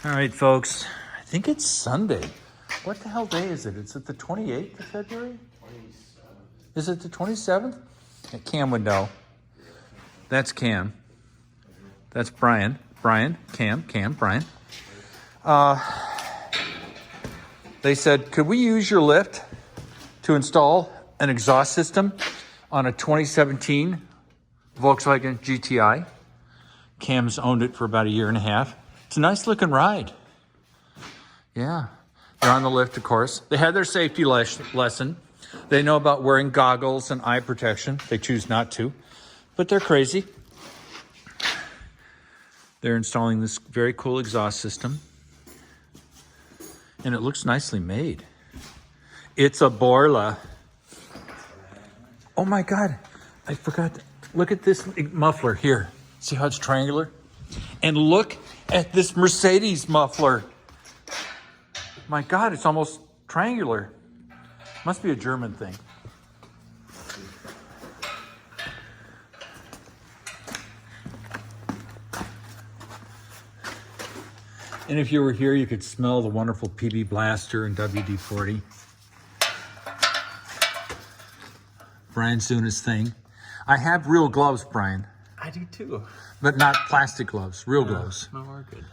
All right, folks. I think it's Sunday. What the hell day is it? Is it the 28th of February? 27th. Is it the 27th? Cam would know. That's Cam. That's Brian. Brian, Cam, Brian. They said, could we use your lift to install an exhaust system on a 2017 Volkswagen GTI? Cam's owned it for about a year and a half. It's a nice looking ride. Yeah, they're on the lift, of course. They had their safety lesson. They know about wearing goggles and eye protection. They choose not to, but they're crazy. They're installing this very cool exhaust system, and it looks nicely made. It's a Borla. Oh my God, I forgot. Look at this muffler here. See how it's triangular? And look at this Mercedes muffler. My God, it's almost triangular. Must be a German thing. And if you were here, you could smell the wonderful PB Blaster and WD-40. Brian's doing his thing. I have real gloves, Brian. I do too. But not plastic gloves, real gloves. No, we're good.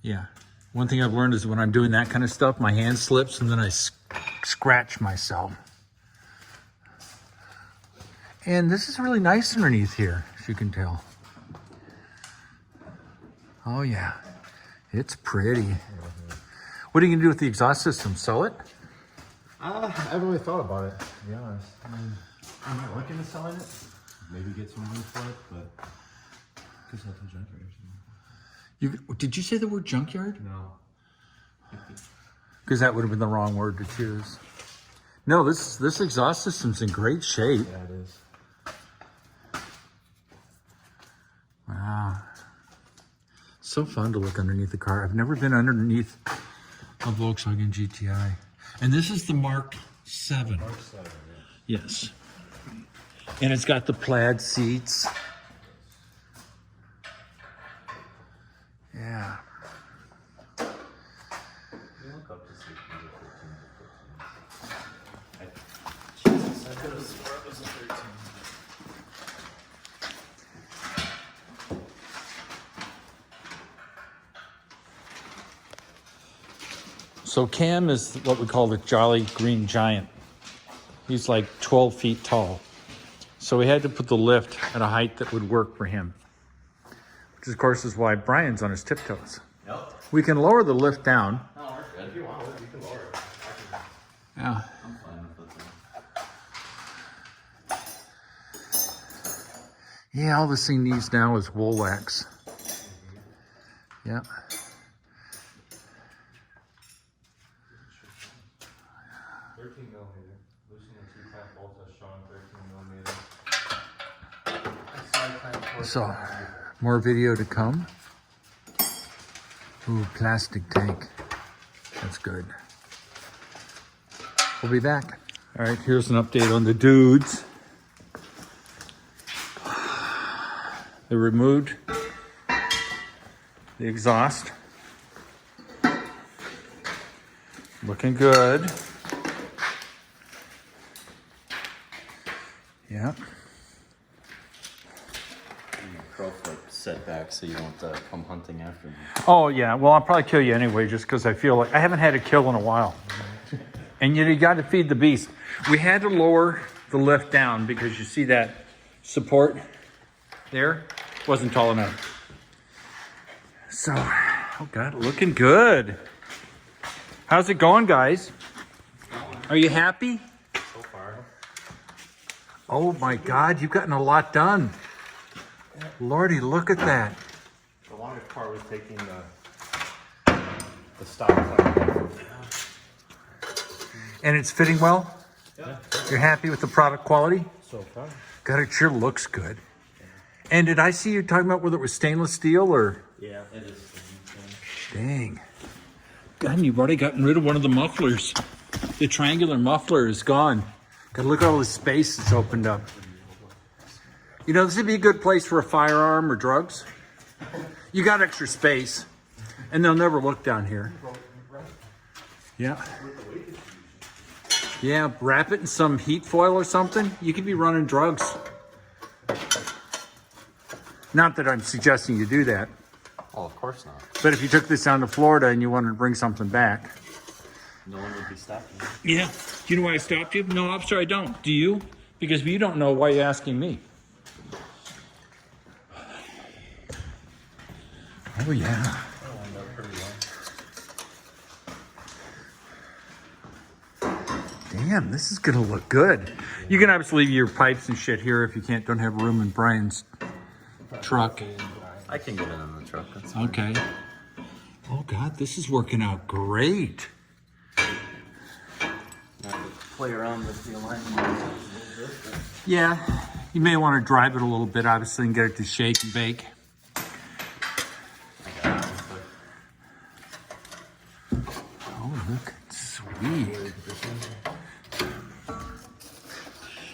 Yeah. One thing I've learned is when I'm doing that kind of stuff, my hand slips and then I scratch myself. And this is really nice underneath here, as you can tell. Oh yeah, it's pretty. What are you gonna do with the exhaust system? Sell it? I haven't really thought about it, to be honest. I'm not looking at selling it. Maybe get some money for it, but just have to junkyard or something. Did you say the word junkyard? No. Because that would have been the wrong word to choose. No, this exhaust system's in great shape. Yeah, it is. Wow. So fun to look underneath the car. I've never been underneath a Volkswagen GTI. And this is the Mark 7. Mark 7, yeah. Yes. And it's got the plaid seats. Yeah. You look up to 16 to 15 to 15. Jesus, I could have sworn it was a 13. So Cam is what we call the Jolly Green Giant. He's like 12 feet tall. So we had to put the lift at a height that would work for him. Which of course is why Brian's on his tiptoes. Nope. We can lower the lift down. No, we're good. If you want it, you can lower it. Yeah. I'm fine with it. Yeah, all this thing needs now is wool wax. Yeah. 13 millimeter. Loosening the 2 clamp bolts as shown 13 millimeter. So, more video to come. Ooh, plastic tank. That's good. We'll be back. All right, here's an update on the dudes. They removed the exhaust. Looking good. Yeah. Pro flip set back so you don't come hunting after me. Oh yeah, well I'll probably kill you anyway just because I feel like I haven't had a kill in a while. And you got to feed the beast. We had to lower the lift down because you see that support there wasn't tall enough. So, oh God, looking good. How's it going, guys? Are you happy? So far. Oh my God, you've gotten a lot done. Lordy, look at that. The longest part was taking the stop clamp. And it's fitting well? Yeah. You're happy with the product quality? So far. God, it sure looks good. And did I see you talking about whether it was stainless steel or? Yeah, it is. Dang. God, you've already gotten rid of one of the mufflers. The triangular muffler is gone. God, look at all the space that's opened up. You know, this would be a good place for a firearm or drugs. You got extra space. And they'll never look down here. Yeah. Yeah, wrap it in some heat foil or something. You could be running drugs. Not that I'm suggesting you do that. Oh, of course not. But if you took this down to Florida and you wanted to bring something back. No one would be stopping you. Yeah. Do you know why I stopped you? No, I'm sorry, I don't. Do you? Because you don't know why you're asking me. Oh, yeah. Damn, this is gonna look good. You can obviously leave your pipes and shit here if you don't have room in Brian's truck. I can get it in the truck. That's fine. Okay. Oh God, this is working out great. Play around with the alignment. Yeah, you may want to drive it a little bit, obviously, and get it to shake and bake. Oh, look, sweet.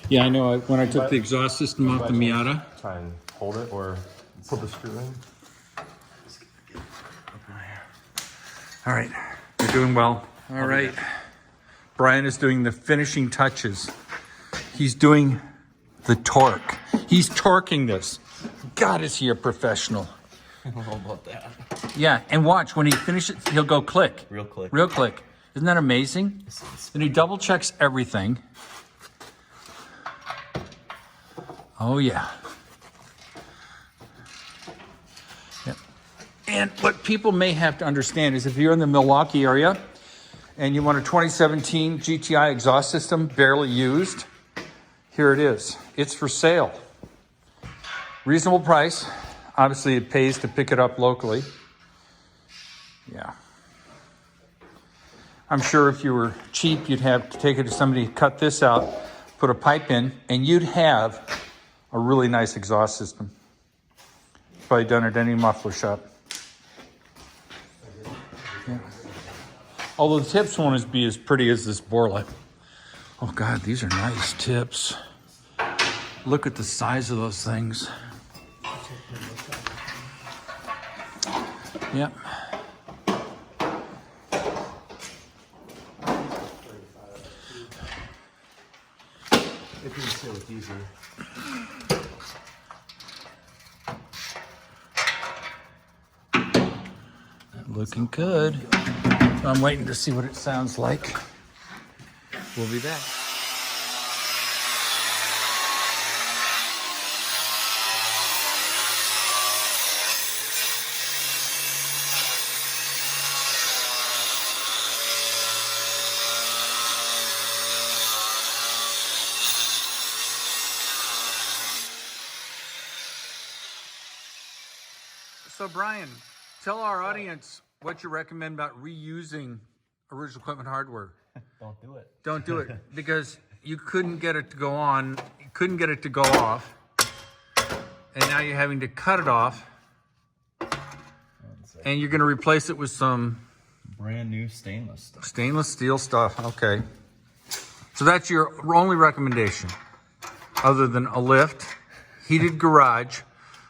Yeah, I know. When I took the exhaust system off the Miata. Try and hold it or put the screw in. All right, you're doing well. All right. Brian is doing the finishing touches. He's doing the torque. He's torquing this. God, is he a professional? I don't know about that. Yeah, and watch, when he finishes, he'll go click. Real click. Real click. Isn't that amazing? And he double checks everything. Oh, yeah. Yep. And what people may have to understand is if you're in the Milwaukee area and you want a 2017 GTI exhaust system, barely used, here it is. It's for sale. Reasonable price. Obviously, it pays to pick it up locally. Yeah. I'm sure if you were cheap, you'd have to take it to somebody, cut this out, put a pipe in, and you'd have a really nice exhaust system. Probably done at any muffler shop. Yeah. Although the tips won't be as pretty as this Borla. Oh God, these are nice tips. Look at the size of those things. Yep. If you can sit with easier. Looking good. I'm waiting to see what it sounds like. We'll be back. So Brian, tell our audience what you recommend about reusing original equipment hardware. Don't do it. Don't do it because you couldn't get it to go on, you couldn't get it to go off, and now you're having to cut it off, and you're going to replace it with some Brand new stainless stuff. stainless steel stuff. Okay. So that's your only recommendation, other than a lift, heated garage,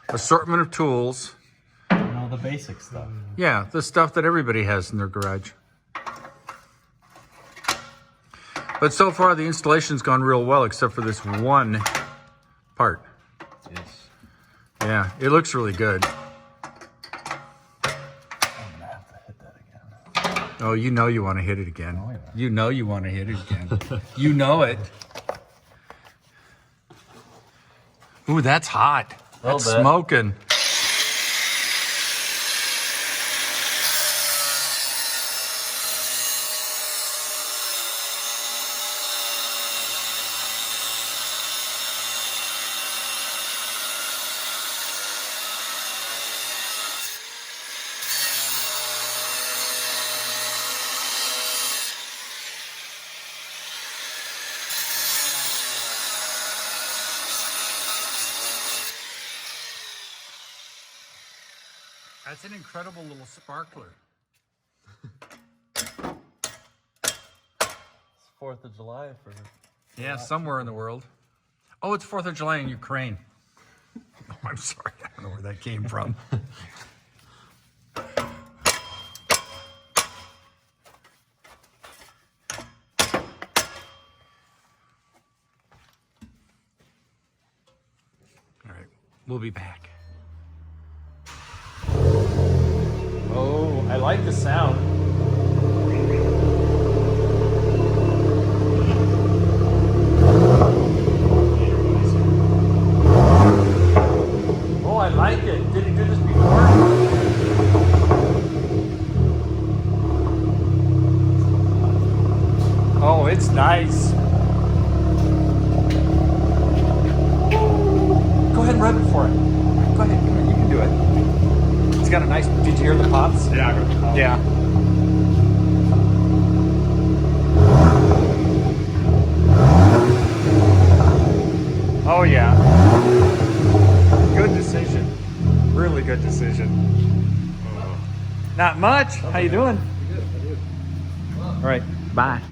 assortment of tools. No, the basic stuff. Yeah, the stuff that everybody has in their garage. But so far, the installation's gone real well, except for this one part. Yes. Yeah, it looks really good. I'm gonna have to hit that again. Oh, you know you want to hit it again. Oh, yeah. You know you want to hit it again. You know it. Ooh, that's hot. That's Little bit. smoking. That's an incredible little sparkler. It's 4th of July for. Yeah, somewhere in the world. Oh, it's 4th of July in Ukraine. Oh, I'm sorry. I don't know where that came from. We'll be back. Oh, I like the sound. Oh, I like it. Did he do this before? Oh, it's nice. Go ahead and rev it for it. Go ahead, come on, you can do it. It's got a nice, did you hear the pops? Yeah, I heard the pops. Yeah. Oh yeah. Good decision. Really good decision. Not much. How you doing? Good. All right. Bye.